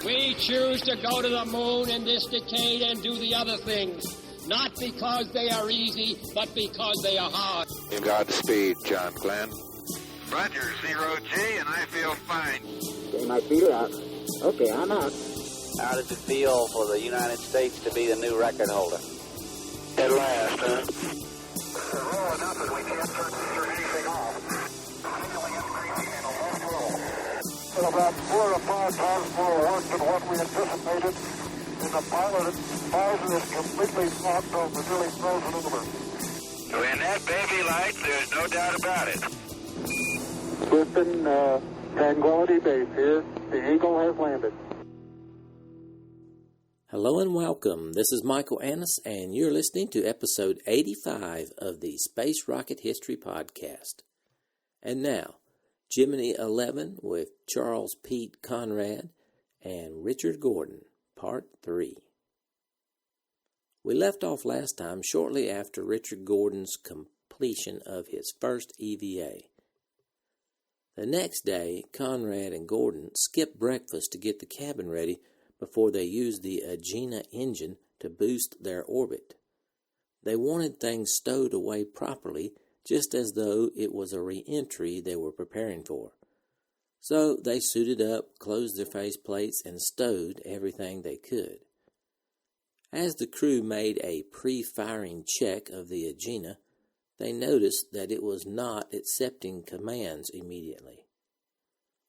We choose to go to the moon in this decade and do the other things, not because they are easy, but because they are hard. Godspeed, John Glenn. Roger, 0G, and I feel fine. Okay, my feet are out. Okay, I'm out. How does it feel for the United States to be the new record holder? At last, huh? We're rolling up and we can't turn anything off. Feeling increasing in a left roll. About 4 or 5 times more work than what we anticipated. And the pilot advisor is completely knocked over, nearly frozen over. When that baby lights, there's no doubt about it. Houston, Tranquility Base here. The Eagle has landed. Hello and welcome. This is Michael Annis, and you're listening to episode 85 of the Space Rocket History Podcast. And now, Gemini 11 with Charles Pete Conrad and Richard Gordon, Part 3. We left off last time shortly after Richard Gordon's completion of his first EVA. The next day, Conrad and Gordon skipped breakfast to get the cabin ready before they used the Agena engine to boost their orbit. They wanted things stowed away properly, just as though it was a re-entry they were preparing for. So they suited up, closed their faceplates, and stowed everything they could. As the crew made a pre-firing check of the Agena, they noticed that it was not accepting commands immediately.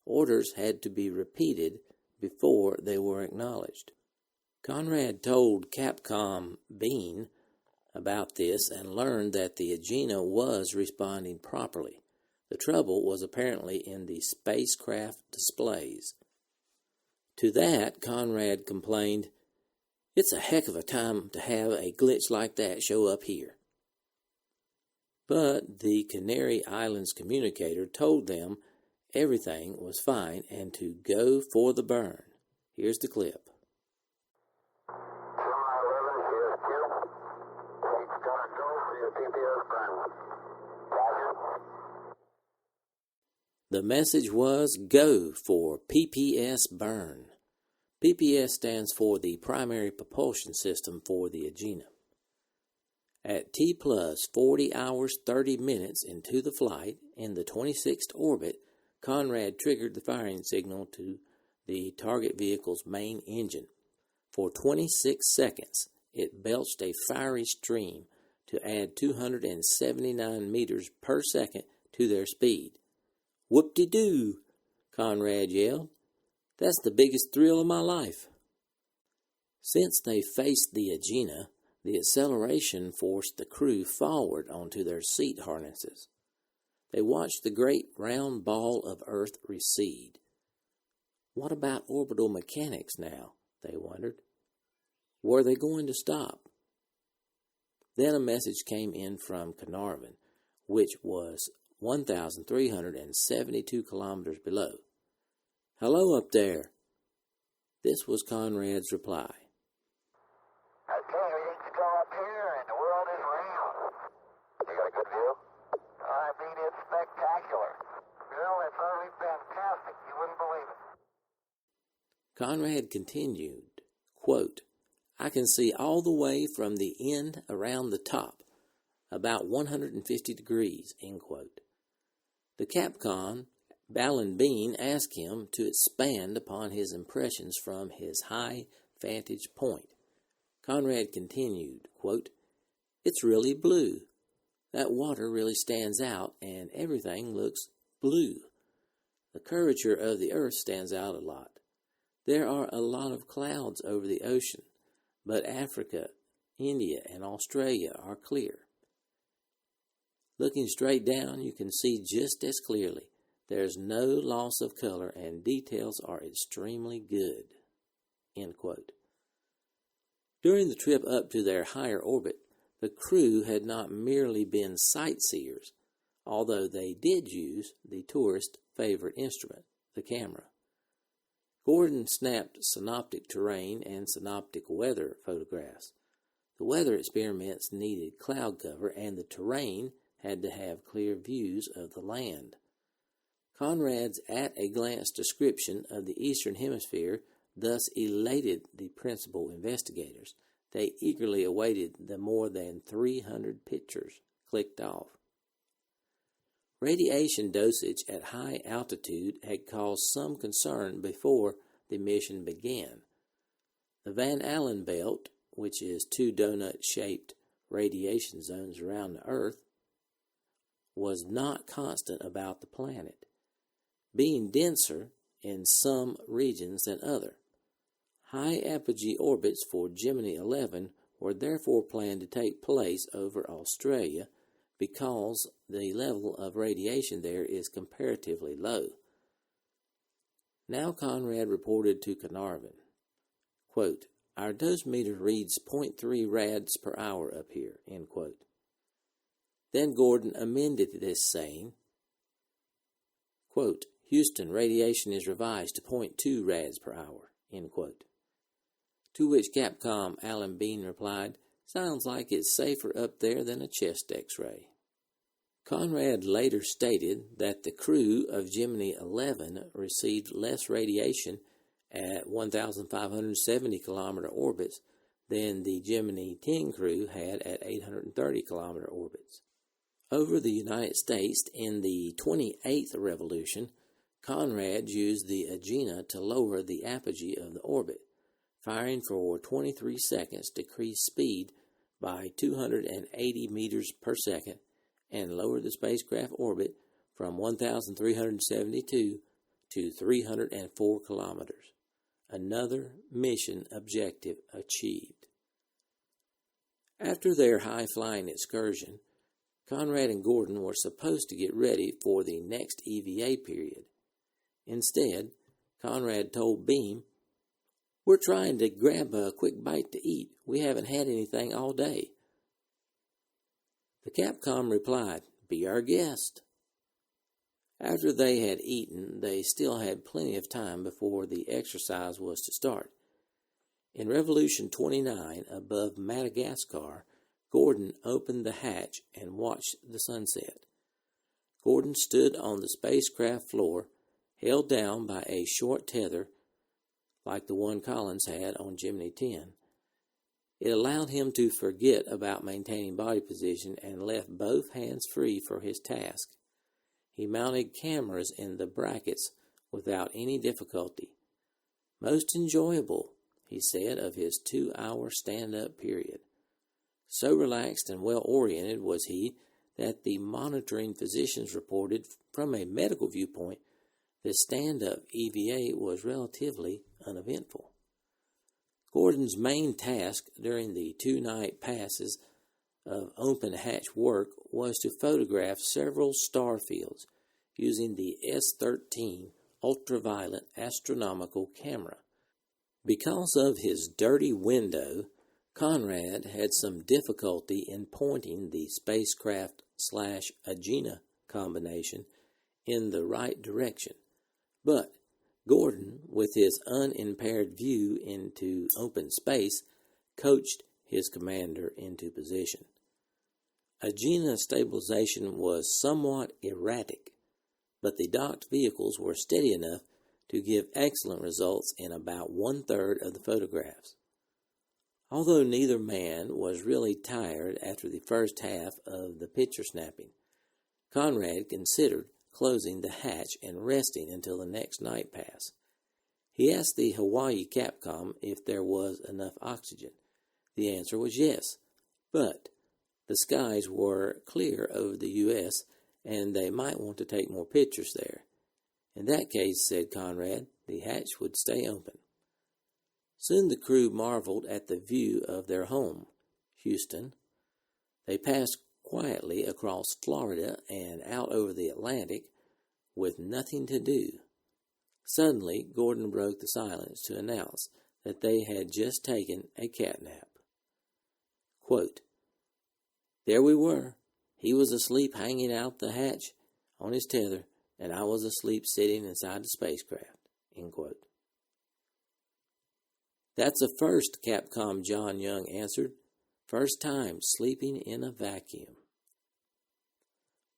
Orders had to be repeated before they were acknowledged. Conrad told Capcom Bean about this and learned that the Agena was responding properly. The trouble was apparently in the spacecraft displays. To that, Conrad complained, "It's a heck of a time to have a glitch like that show up here." But the Canary Islands communicator told them everything was fine and to go for the burn. Here's the clip. Gemini 11, here's Q. It's gotta go for your PPS burn. Roger. The message was go for PPS burn. PPS stands for the primary propulsion system for the Agena. At T plus 40 hours 30 minutes into the flight, in the 26th orbit, Conrad triggered the firing signal to the target vehicle's main engine. For 26 seconds, it belched a fiery stream to add 279 meters per second to their speed. "Whoop-de-doo!" Conrad yelled. "That's the biggest thrill of my life." Since they faced the Agena, the acceleration forced the crew forward onto their seat harnesses. They watched the great round ball of Earth recede. What about orbital mechanics now, they wondered. Were they going to stop? Then a message came in from Carnarvon, which was 1,372 kilometers below. "Hello up there." This was Conrad's reply. Okay, everything's still up here and the world is round. You got a good view? I mean, it's spectacular. Bill, it's utterly fantastic. You wouldn't believe it. Conrad continued, quote, "I can see all the way from the end around the top, about 150 degrees, end quote. The Capcom, Balin Bean, asked him to expand upon his impressions from his high vantage point. Conrad continued, quote, "It's really blue. That water really stands out and everything looks blue. The curvature of the Earth stands out a lot. There are a lot of clouds over the ocean, but Africa, India, and Australia are clear. Looking straight down, you can see just as clearly. There's no loss of color and details are extremely good." End quote. During the trip up to their higher orbit, the crew had not merely been sightseers, although they did use the tourist's favorite instrument, the camera. Gordon snapped synoptic terrain and synoptic weather photographs. The weather experiments needed cloud cover, and the terrain had to have clear views of the land. Conrad's at-a-glance description of the Eastern Hemisphere thus elated the principal investigators. They eagerly awaited the more than 300 pictures clicked off. Radiation dosage at high altitude had caused some concern before the mission began. The Van Allen belt, which is 2 donut-shaped radiation zones around the Earth, was not constant about the planet, being denser in some regions than other. High apogee orbits for Gemini 11 were therefore planned to take place over Australia because the level of radiation there is comparatively low. Now Conrad reported to Carnarvon, quote, "Our dosimeter reads 0.3 rads per hour up here," end quote. Then Gordon amended this, saying, quote, "Houston, radiation is revised to 0.2 rads per hour," end quote. To which Capcom Alan Bean replied, "Sounds like it's safer up there than a chest x-ray." Conrad later stated that the crew of Gemini 11 received less radiation at 1,570 kilometer orbits than the Gemini 10 crew had at 830 kilometer orbits. Over the United States in the 28th revolution, Conrad used the Agena to lower the apogee of the orbit, firing for 23 seconds decreased speed by 280 meters per second and lowered the spacecraft orbit from 1,372 to 304 kilometers. Another mission objective achieved. After their high-flying excursion, Conrad and Gordon were supposed to get ready for the next EVA period. Instead, Conrad told Beam, "We're trying to grab a quick bite to eat. We haven't had anything all day." The Capcom replied, "Be our guest." After they had eaten, they still had plenty of time before the exercise was to start. In Revolution 29, above Madagascar, Gordon opened the hatch and watched the sunset. Gordon stood on the spacecraft floor, held down by a short tether like the one Collins had on Gemini 10. It allowed him to forget about maintaining body position and left both hands free for his task. He mounted cameras in the brackets without any difficulty. "Most enjoyable," he said of his 2-hour stand-up period. So relaxed and well-oriented was he that the monitoring physicians reported from a medical viewpoint that stand-up EVA was relatively uneventful. Gordon's main task during the 2-night passes of open hatch work was to photograph several star fields using the S-13 ultraviolet astronomical camera. Because of his dirty window, Conrad had some difficulty in pointing the spacecraft/Agena combination in the right direction, but Gordon, with his unimpaired view into open space, coached his commander into position. Agena stabilization was somewhat erratic, but the docked vehicles were steady enough to give excellent results in about 1/3 of the photographs. Although neither man was really tired after the first half of the picture snapping, Conrad considered closing the hatch and resting until the next night pass. He asked the Hawaii Capcom if there was enough oxygen. The answer was yes, but the skies were clear over the U.S., and they might want to take more pictures there. In that case, said Conrad, the hatch would stay open. Soon the crew marveled at the view of their home, Houston. They passed quietly across Florida and out over the Atlantic with nothing to do. Suddenly, Gordon broke the silence to announce that they had just taken a cat nap. Quote, "There we were. He was asleep hanging out the hatch on his tether, and I was asleep sitting inside the spacecraft." End quote. "That's a first," Capcom John Young answered. "First time sleeping in a vacuum."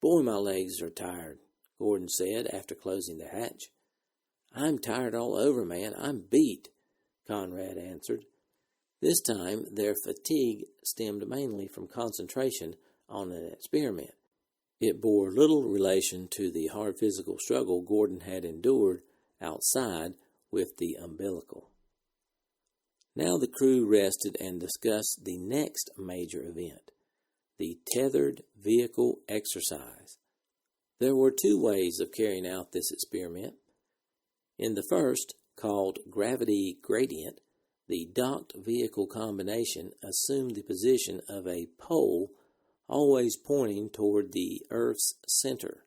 "Boy, my legs are tired," Gordon said after closing the hatch. "I'm tired all over, man. I'm beat. Conrad answered. This time their fatigue stemmed mainly from concentration on an experiment. It bore little relation to the hard physical struggle Gordon had endured outside with the umbilical. Now the crew rested and discussed the next major event, the tethered vehicle exercise. There were two ways of carrying out this experiment. In the first, called gravity gradient, the docked vehicle combination assumed the position of a pole always pointing toward the Earth's center.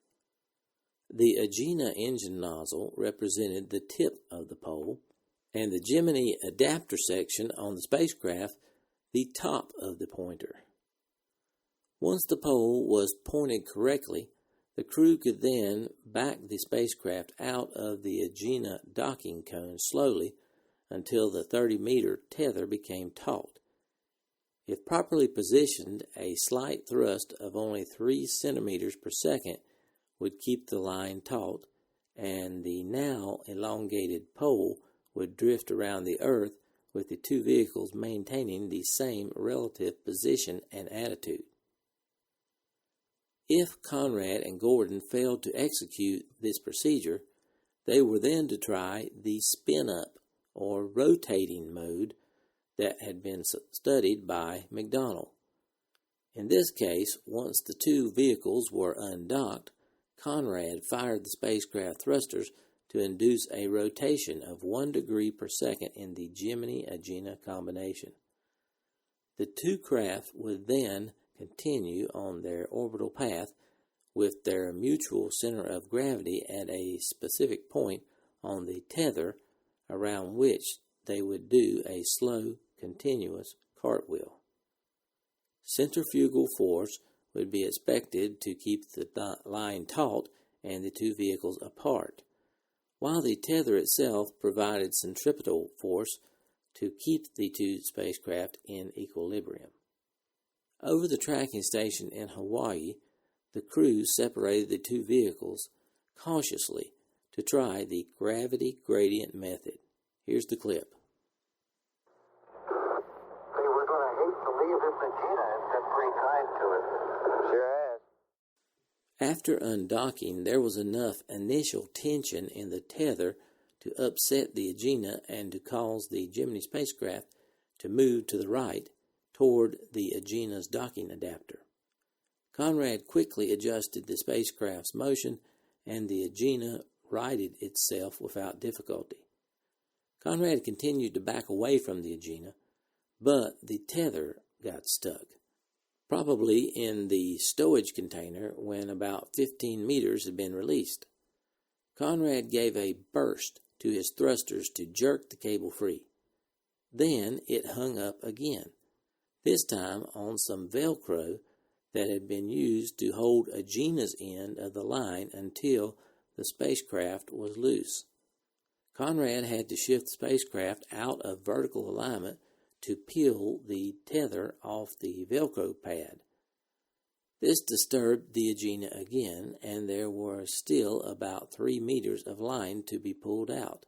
The Agena engine nozzle represented the tip of the pole, and the Gemini adapter section on the spacecraft the top of the pointer. Once the pole was pointed correctly, the crew could then back the spacecraft out of the Agena docking cone slowly until the 30-meter tether became taut. If properly positioned, a slight thrust of only 3 centimeters per second would keep the line taut, and the now elongated pole would drift around the Earth with the two vehicles maintaining the same relative position and attitude. If Conrad and Gordon failed to execute this procedure, they were then to try the spin-up or rotating mode that had been studied by McDonnell. In this case, once the two vehicles were undocked, Conrad fired the spacecraft thrusters to induce a rotation of 1 degree per second in the Gemini-Agena combination. The two craft would then continue on their orbital path with their mutual center of gravity at a specific point on the tether around which they would do a slow, continuous cartwheel. Centrifugal force would be expected to keep the line taut and the two vehicles apart, while the tether itself provided centripetal force to keep the two spacecraft in equilibrium. Over the tracking station in Hawaii, the crew separated the two vehicles cautiously to try the gravity gradient method. Here's the clip. They were going to hate to leave this Agena. It's been pretty kind to us. Sure has. After undocking, there was enough initial tension in the tether to upset the Agena and to cause the Gemini spacecraft to move to the right toward the Agena's docking adapter. Conrad quickly adjusted the spacecraft's motion, and the Agena righted itself without difficulty. Conrad continued to back away from the Agena, but the tether got stuck, probably in the stowage container when about 15 meters had been released. Conrad gave a burst to his thrusters to jerk the cable free. Then it hung up again, this time on some Velcro that had been used to hold Agena's end of the line until the spacecraft was loose. Conrad had to shift the spacecraft out of vertical alignment to peel the tether off the Velcro pad. This disturbed the Agena again, and there were still about 3 meters of line to be pulled out.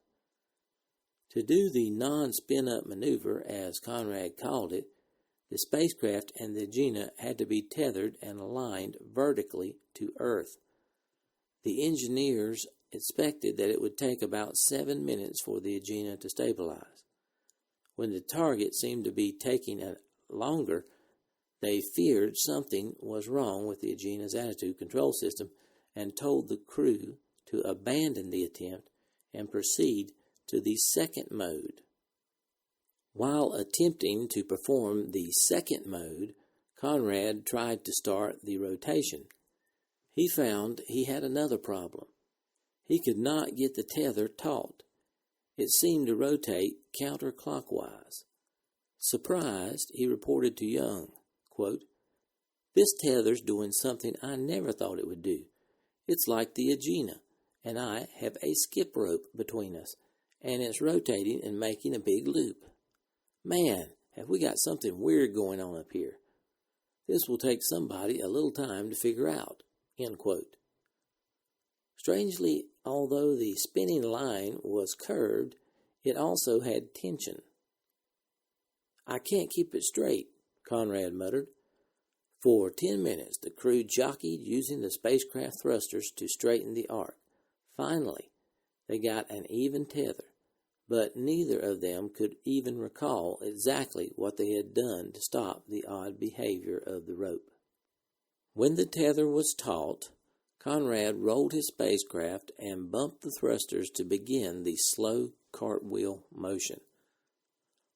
To do the non-spin-up maneuver, as Conrad called it, the spacecraft and the Agena had to be tethered and aligned vertically to Earth. The engineers expected that it would take about 7 minutes for the Agena to stabilize. When the target seemed to be taking longer, they feared something was wrong with the Agena's attitude control system and told the crew to abandon the attempt and proceed to the second mode. While attempting to perform the second mode, Conrad tried to start the rotation. He found he had another problem. He could not get the tether taut. It seemed to rotate counterclockwise. Surprised, he reported to Young, quote, "This tether's doing something I never thought it would do. It's like the Agena, and I have a skip rope between us, and it's rotating and making a big loop. Man, have we got something weird going on up here. This will take somebody a little time to figure out," end quote. Strangely, although the spinning line was curved, It also had tension. "I can't keep it straight," Conrad muttered. For 10 minutes, the crew jockeyed using the spacecraft thrusters to straighten the arc. Finally, they got an even tether, but neither of them could even recall exactly what they had done to stop the odd behavior of the rope. When the tether was taut, Conrad rolled his spacecraft and bumped the thrusters to begin the slow cartwheel motion.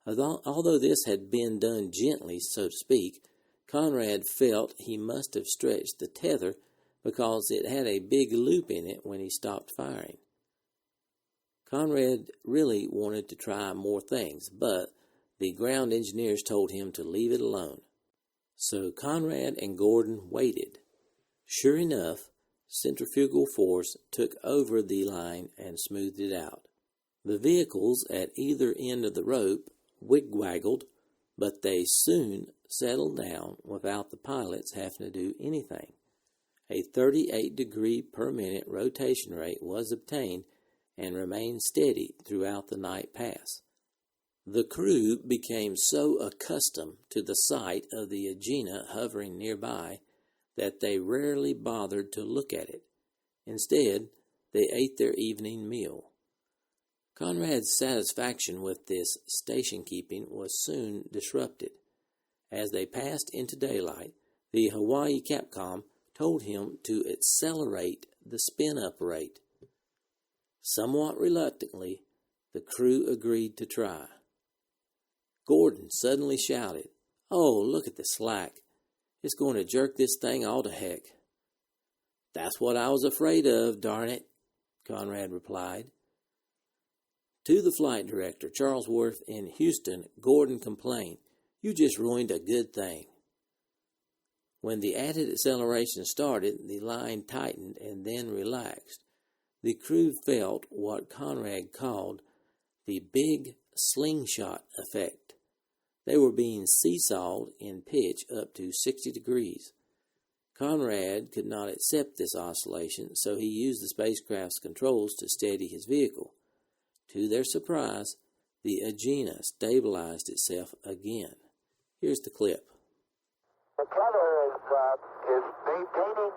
Although this had been done gently, so to speak, Conrad felt he must have stretched the tether because it had a big loop in it when he stopped firing. Conrad really wanted to try more things, but the ground engineers told him to leave it alone. So Conrad and Gordon waited. Sure enough, centrifugal force took over the line and smoothed it out. The vehicles at either end of the rope wigwaggled, but they soon settled down without the pilots having to do anything. A 38-degree per minute rotation rate was obtained and remained steady throughout the night pass. The crew became so accustomed to the sight of the Agena hovering nearby that they rarely bothered to look at it. Instead, they ate their evening meal. Conrad's satisfaction with this station-keeping was soon disrupted. As they passed into daylight, the Hawaii Capcom told him to accelerate the spin-up rate. Somewhat reluctantly, the crew agreed to try. Gordon suddenly shouted, "Oh, look at the slack. It's going to jerk this thing all to heck." "That's what I was afraid of, darn it," Conrad replied. To the flight director, Charlesworth, in Houston, Gordon complained, "You just ruined a good thing." When the added acceleration started, the line tightened and then relaxed. The crew felt what Conrad called the big slingshot effect. They were being seesawed in pitch up to 60 degrees. Conrad could not accept this oscillation, so he used the spacecraft's controls to steady his vehicle. To their surprise, the Agena stabilized itself again. Here's the clip. The tether is maintaining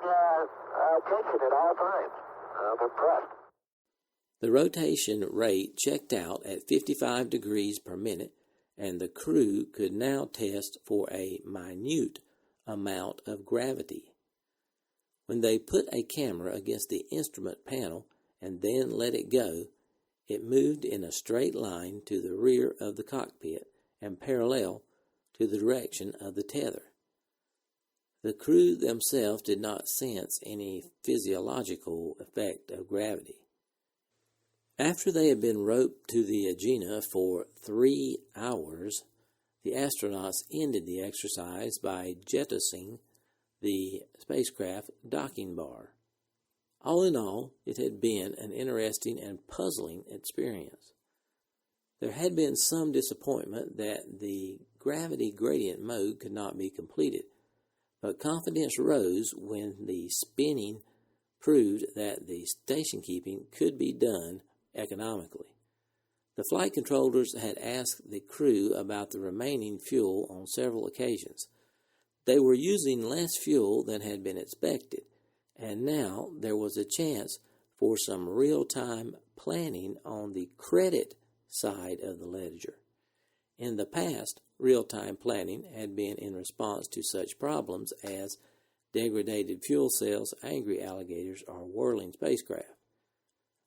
tension at all times. I'm impressed. The rotation rate checked out at 55 degrees per minute, and the crew could now test for a minute amount of gravity. When they put a camera against the instrument panel and then let it go, it moved in a straight line to the rear of the cockpit and parallel to the direction of the tether. The crew themselves did not sense any physiological effect of gravity. After they had been roped to the Agena for 3 hours, the astronauts ended the exercise by jettisoning the spacecraft docking bar. All in all, it had been an interesting and puzzling experience. There had been some disappointment that the gravity gradient mode could not be completed, but confidence rose when the spinning proved that the station keeping could be done economically. The flight controllers had asked the crew about the remaining fuel on several occasions. They were using less fuel than had been expected, and now there was a chance for some real-time planning on the credit side of the ledger. In the past, real-time planning had been in response to such problems as degraded fuel cells, angry alligators, or whirling spacecraft,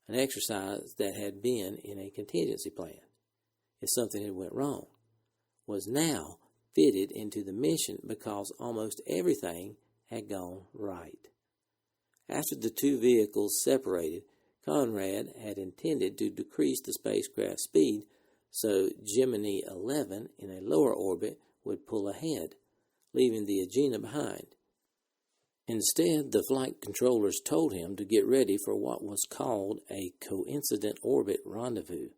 an exercise that had been in a contingency plan, if something had went wrong, was now fitted into the mission because almost everything had gone right. After the two vehicles separated, Conrad had intended to decrease the spacecraft's speed so Gemini 11 in a lower orbit would pull ahead, leaving the Agena behind. Instead, the flight controllers told him to get ready for what was called a coincident orbit rendezvous.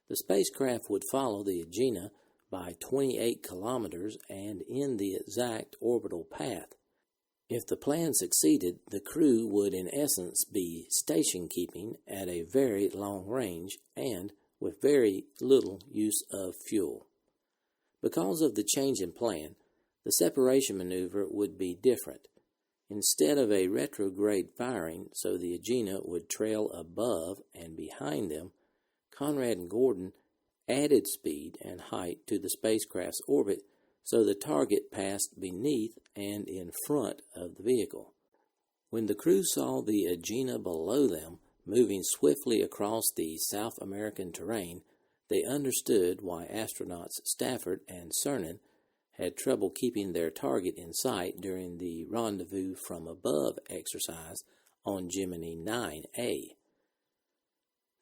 The spacecraft would follow the Agena by 28 kilometers and in the exact orbital path. If the plan succeeded, the crew would in essence be station-keeping at a very long range and with with very little use of fuel. Because of the change in plan, the separation maneuver would be different. Instead of a retrograde firing so the Agena would trail above and behind them, Conrad and Gordon added speed and height to the spacecraft's orbit so the target passed beneath and in front of the vehicle. When the crew saw the Agena below them, moving swiftly across the South American terrain, they understood why astronauts Stafford and Cernan had trouble keeping their target in sight during the rendezvous from above exercise on Gemini 9A.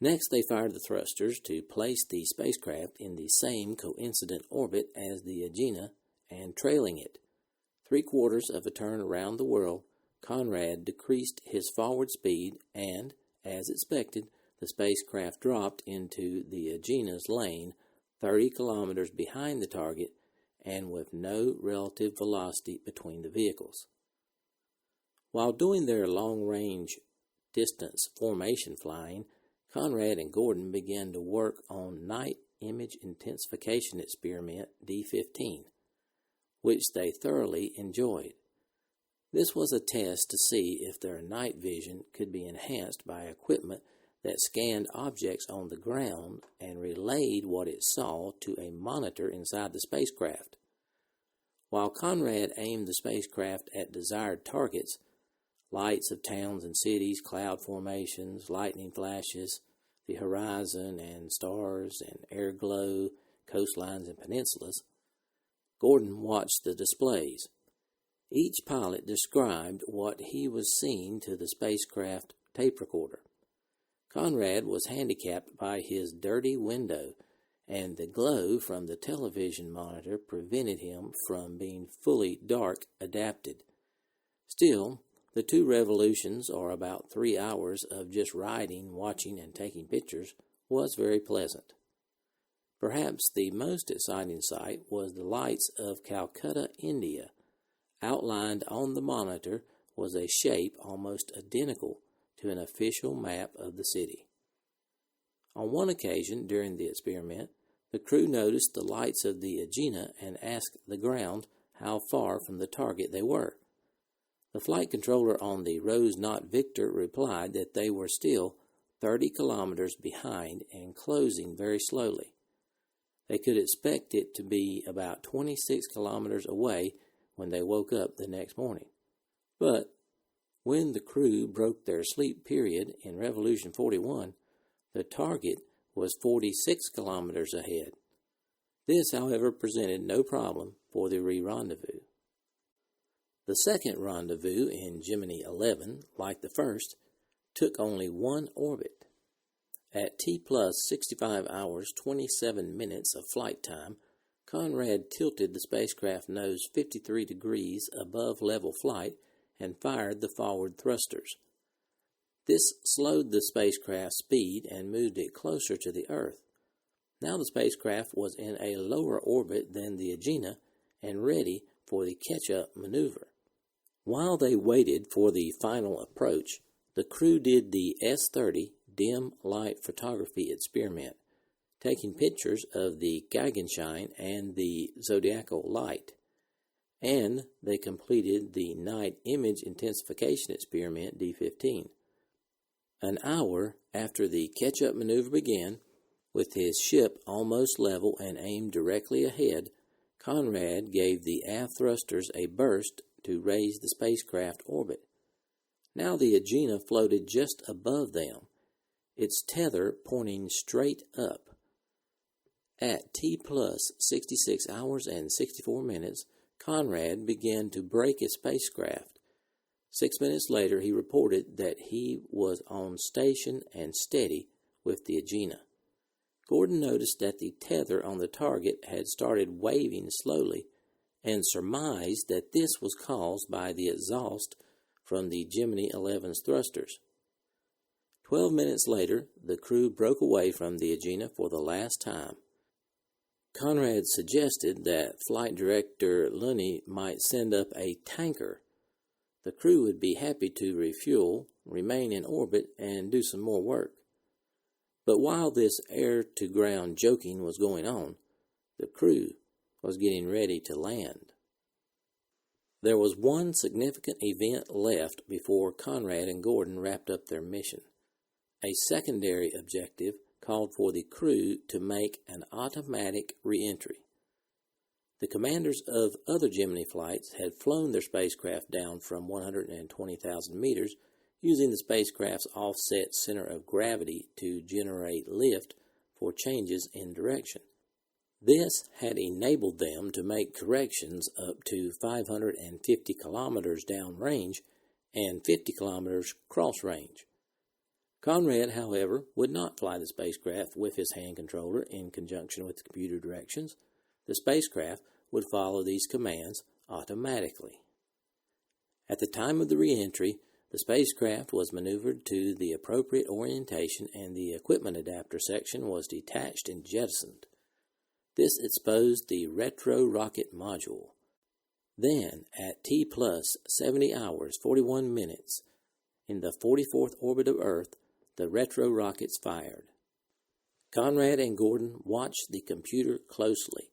Next, they fired the thrusters to place the spacecraft in the same coincident orbit as the Agena and trailing it. 3/4 of a turn around the world, Conrad decreased his forward speed and, as expected, the spacecraft dropped into the Agena's lane 30 kilometers behind the target and with no relative velocity between the vehicles. While doing their long-range distance formation flying, Conrad and Gordon began to work on Night Image Intensification Experiment D15, which they thoroughly enjoyed. This was a test to see if their night vision could be enhanced by equipment that scanned objects on the ground and relayed what it saw to a monitor inside the spacecraft. While Conrad aimed the spacecraft at desired targets, lights of towns and cities, cloud formations, lightning flashes, the horizon and stars and air glow, coastlines and peninsulas, Gordon watched the displays. Each pilot described what he was seeing to the spacecraft tape recorder. Conrad was handicapped by his dirty window, and the glow from the television monitor prevented him from being fully dark adapted. Still, the 2 revolutions, or about 3 hours of just riding, watching, and taking pictures, was very pleasant. Perhaps the most exciting sight was the lights of Calcutta, India. Outlined on the monitor was a shape almost identical to an official map of the city. On one occasion during the experiment, the crew noticed the lights of the Agena and asked the ground how far from the target they were. The flight controller on the Rose Not Victor replied that they were still 30 kilometers behind and closing very slowly. They could expect it to be about 26 kilometers away when they woke up the next morning. But when the crew broke their sleep period in Revolution 41, the target was 46 kilometers ahead. This, however, presented no problem for the re-rendezvous. The second rendezvous in Gemini 11, like the first, took only one orbit. At T plus 65 hours 27 minutes of flight time, Conrad tilted the spacecraft nose 53 degrees above level flight and fired the forward thrusters. This slowed the spacecraft's speed and moved it closer to the Earth. Now the spacecraft was in a lower orbit than the Agena and ready for the catch-up maneuver. While they waited for the final approach, the crew did the S-30 dim light photography experiment, taking pictures of the Gegenschein and the zodiacal light, and they completed the Night Image Intensification Experiment D15. An hour after the catch-up maneuver began, with his ship almost level and aimed directly ahead, Conrad gave the aft thrusters a burst to raise the spacecraft orbit. Now the Agena floated just above them, its tether pointing straight up. At T plus 66 hours and 64 minutes, Conrad began to brake his spacecraft. 6 minutes later, he reported that he was on station and steady with the Agena. Gordon noticed that the tether on the target had started waving slowly and surmised that this was caused by the exhaust from the Gemini 11's thrusters. 12 minutes later, the crew broke away from the Agena for the last time. Conrad suggested that Flight Director Lunny might send up a tanker. The crew would be happy to refuel, remain in orbit, and do some more work. But while this air-to-ground joking was going on, the crew was getting ready to land. There was one significant event left before Conrad and Gordon wrapped up their mission. A secondary objective called for the crew to make an automatic re-entry. The commanders of other Gemini flights had flown their spacecraft down from 120,000 meters using the spacecraft's offset center of gravity to generate lift for changes in direction. This had enabled them to make corrections up to 550 kilometers downrange and 50 kilometers cross-range. Conrad, however, would not fly the spacecraft with his hand controller in conjunction with the computer directions. The spacecraft would follow these commands automatically. At the time of the re-entry, the spacecraft was maneuvered to the appropriate orientation and the equipment adapter section was detached and jettisoned. This exposed the retro rocket module. Then, at T plus 70 hours 41 minutes, in the 44th orbit of Earth, the retro rockets fired. Conrad and Gordon watched the computer closely.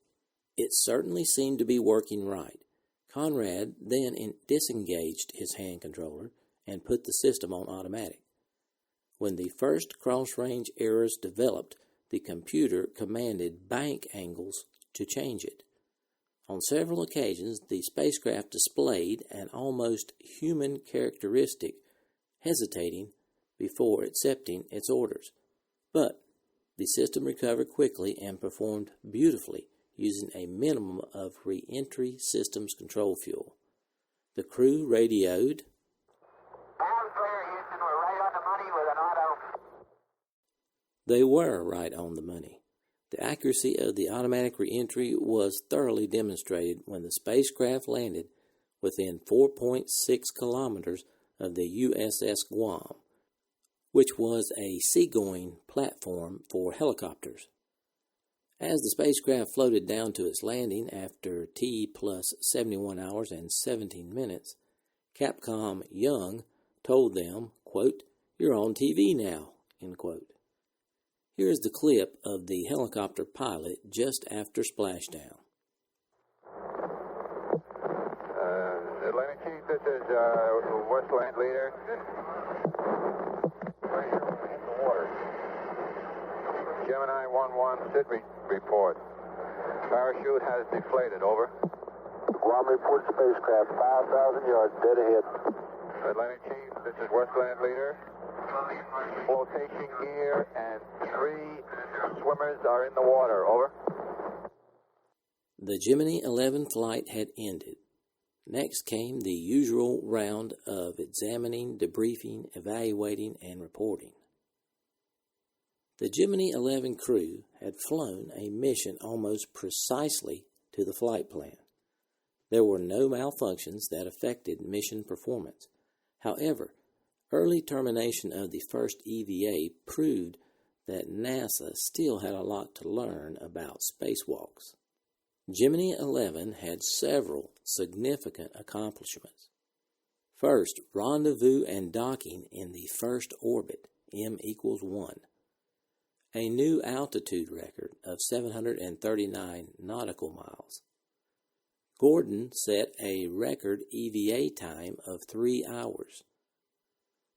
It certainly seemed to be working right. Conrad then disengaged his hand controller and put the system on automatic. When the first cross-range errors developed, the computer commanded bank angles to change it. On several occasions, the spacecraft displayed an almost human characteristic, hesitating before accepting its orders. But the system recovered quickly and performed beautifully using a minimum of re-entry systems control fuel. The crew radioed, "All clear, Houston. We're right on the money with an auto." They were right on the money. The accuracy of the automatic re-entry was thoroughly demonstrated when the spacecraft landed within 4.6 kilometers of the USS Guam, which was a seagoing platform for helicopters. As the spacecraft floated down to its landing after T plus 71 hours and 17 minutes, Capcom Young told them, quote, "You're on TV now," end quote. Here is the clip of the helicopter pilot just after splashdown. Atlantic Chief, this is Westland Leader. Gemini 1-1, sit report. Parachute has deflated, over. Guam report spacecraft 5,000 yards dead ahead. Atlantic Chief, this is Westland Leader. Flotation gear and 3 swimmers are in the water, over. The Gemini 11 flight had ended. Next came the usual round of examining, debriefing, evaluating, and reporting. The Gemini 11 crew had flown a mission almost precisely to the flight plan. There were no malfunctions that affected mission performance. However, early termination of the first EVA proved that NASA still had a lot to learn about spacewalks. Gemini 11 had several significant accomplishments. First, rendezvous and docking in the first orbit, M equals 1. A new altitude record of 739 nautical miles. Gordon set a record EVA time of 3 hours.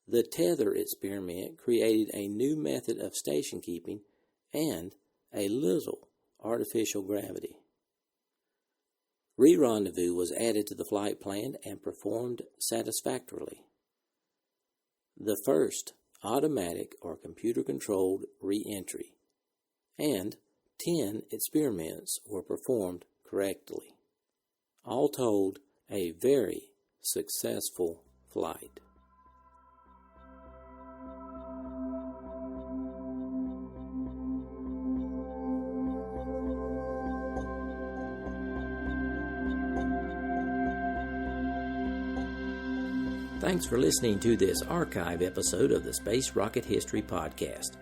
The tether experiment created a new method of station keeping and a little artificial gravity. Re-rendezvous was added to the flight plan and performed satisfactorily. The first automatic or computer-controlled re-entry, and 10 experiments were performed correctly. All told, a very successful flight. Thanks for listening to this archive episode of the Space Rocket History Podcast.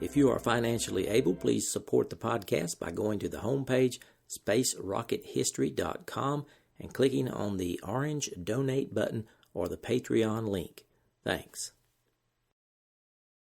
If you are financially able, please support the podcast by going to the homepage, spacerockethistory.com, and clicking on the orange donate button or the Patreon link. Thanks.